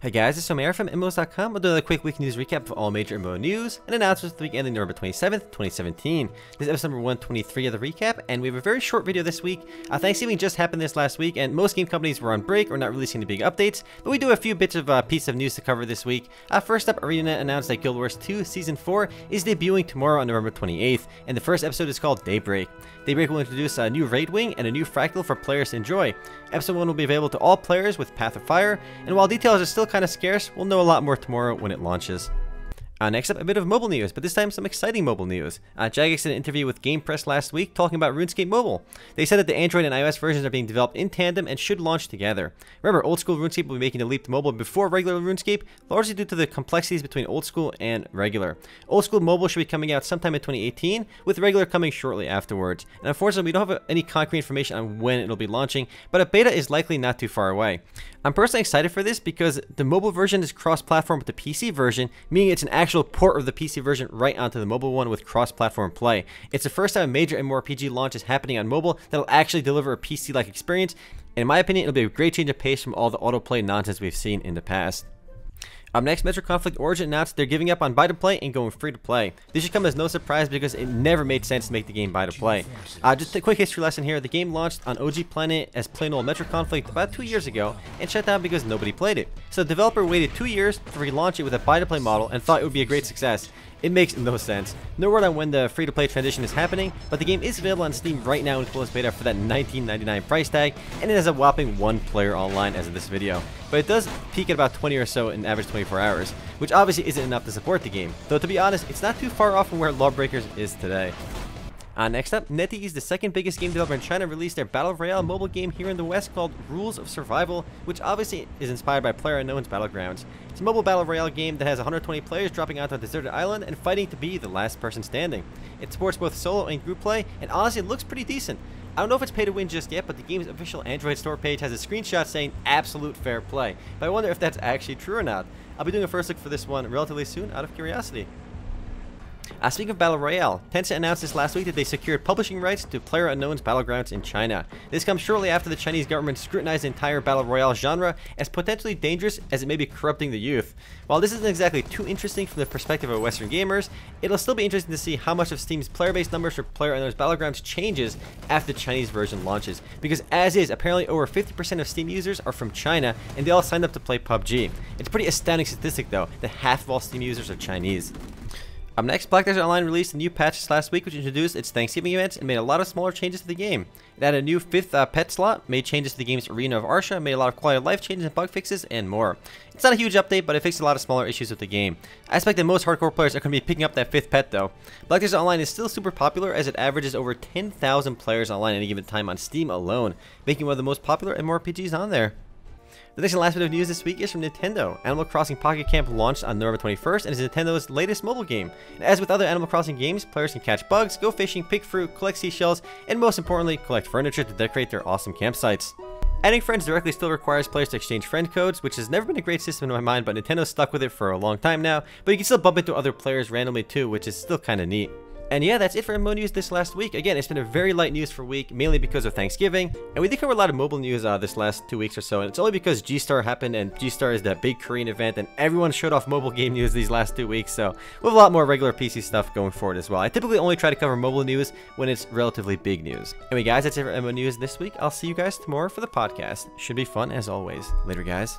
Hey guys, it's Omer from MMOs.com. We'll do a quick weekly news recap of all major MMO news and announcements for the week ending November 27th, 2017. This is episode number 123 of the recap, and we have a very short video this week. Thanksgiving just happened this last week, and most game companies were on break or not releasing the big updates, but we do have a few bits of piece of news to cover this week. First up, ArenaNet announced that Guild Wars 2 Season 4 is debuting tomorrow on November 28th, and the first episode is called Daybreak. Daybreak will introduce a new raid wing and a new fractal for players to enjoy. Episode 1 will be available to all players with Path of Fire, and while details are still kind of scarce, we'll know a lot more tomorrow when it launches. Next up, a bit of mobile news, but this time some exciting mobile news. Jagex did an interview with Game Press last week talking about RuneScape Mobile. They said that the Android and iOS versions are being developed in tandem and should launch together. Remember, old school RuneScape will be making the leap to mobile before regular RuneScape, largely due to the complexities between old school and regular. Old school mobile should be coming out sometime in 2018, with regular coming shortly afterwards. And unfortunately, we don't have any concrete information on when it'll be launching, but a beta is likely not too far away. I'm personally excited for this because the mobile version is cross-platform with the PC version, meaning it's an actual port of the PC version right onto the mobile one with cross-platform play. It's the first time a major MMORPG launch is happening on mobile that'll actually deliver a PC-like experience, and in my opinion, it'll be a great change of pace from all the autoplay nonsense we've seen in the past. Up next, Metro Conflict Origin announced they're giving up on buy-to-play and going free-to-play. This should come as no surprise because it never made sense to make the game buy-to-play. Just a quick history lesson here. The game launched on OG Planet as plain old Metro Conflict about 2 years ago and shut down because nobody played it. So the developer waited 2 years to relaunch it with a buy-to-play model and thought it would be a great success. It makes no sense. No word on when the free-to-play transition is happening, but the game is available on Steam right now in closed beta for that $19.99 price tag, and it has a whopping 1 player online as of this video. But it does peak at about 20 or so in average 24 hours, which obviously isn't enough to support the game, though to be honest, it's not too far off from where Lawbreakers is today. Next up, NetEase, the second biggest game developer in China, released their Battle Royale mobile game here in the West called Rules of Survival, which obviously is inspired by Playerunknown's Battlegrounds. It's a mobile Battle Royale game that has 120 players dropping onto a deserted island and fighting to be the last person standing. It supports both solo and group play, and honestly it looks pretty decent. I don't know if it's pay to win just yet, but the game's official Android store page has a screenshot saying absolute fair play, but I wonder if that's actually true or not. I'll be doing a first look for this one relatively soon out of curiosity. Speaking of Battle Royale, Tencent announced this last week that they secured publishing rights to Playerunknown's Battlegrounds in China. This comes shortly after the Chinese government scrutinized the entire Battle Royale genre as potentially dangerous as it may be corrupting the youth. While this isn't exactly too interesting from the perspective of Western gamers, it'll still be interesting to see how much of Steam's player base numbers for Playerunknown's Battlegrounds changes after the Chinese version launches. Because as is, apparently over 50% of Steam users are from China, and they all signed up to play PUBG. It's a pretty astounding statistic though, that half of all Steam users are Chinese. Up next, Black Desert Online released a new patch last week which introduced its Thanksgiving events and made a lot of smaller changes to the game. It added a new 5th pet slot, made changes to the game's Arena of Arsha, made a lot of quality of life changes and bug fixes, and more. It's not a huge update, but it fixed a lot of smaller issues with the game. I expect that most hardcore players are going to be picking up that 5th pet though. Black Desert Online is still super popular as it averages over 10,000 players online at any given time on Steam alone, making it one of the most popular MMORPGs on there. The next and last bit of news this week is from Nintendo. Animal Crossing Pocket Camp launched on November 21st and is Nintendo's latest mobile game. And as with other Animal Crossing games, players can catch bugs, go fishing, pick fruit, collect seashells, and most importantly, collect furniture to decorate their awesome campsites. Adding friends directly still requires players to exchange friend codes, which has never been a great system in my mind, but Nintendo's stuck with it for a long time now, but you can still bump into other players randomly too, which is still kinda neat. And yeah, that's it for MMO news this last week. Again, it's been a very light news for week, mainly because of Thanksgiving. And we did cover a lot of mobile news this last 2 weeks or so. And it's only because G-Star happened, and G-Star is that big Korean event, and everyone showed off mobile game news these last 2 weeks. So we have a lot more regular PC stuff going forward as well. I typically only try to cover mobile news when it's relatively big news. Anyway, guys, that's it for MMO news this week. I'll see you guys tomorrow for the podcast. Should be fun as always. Later, guys.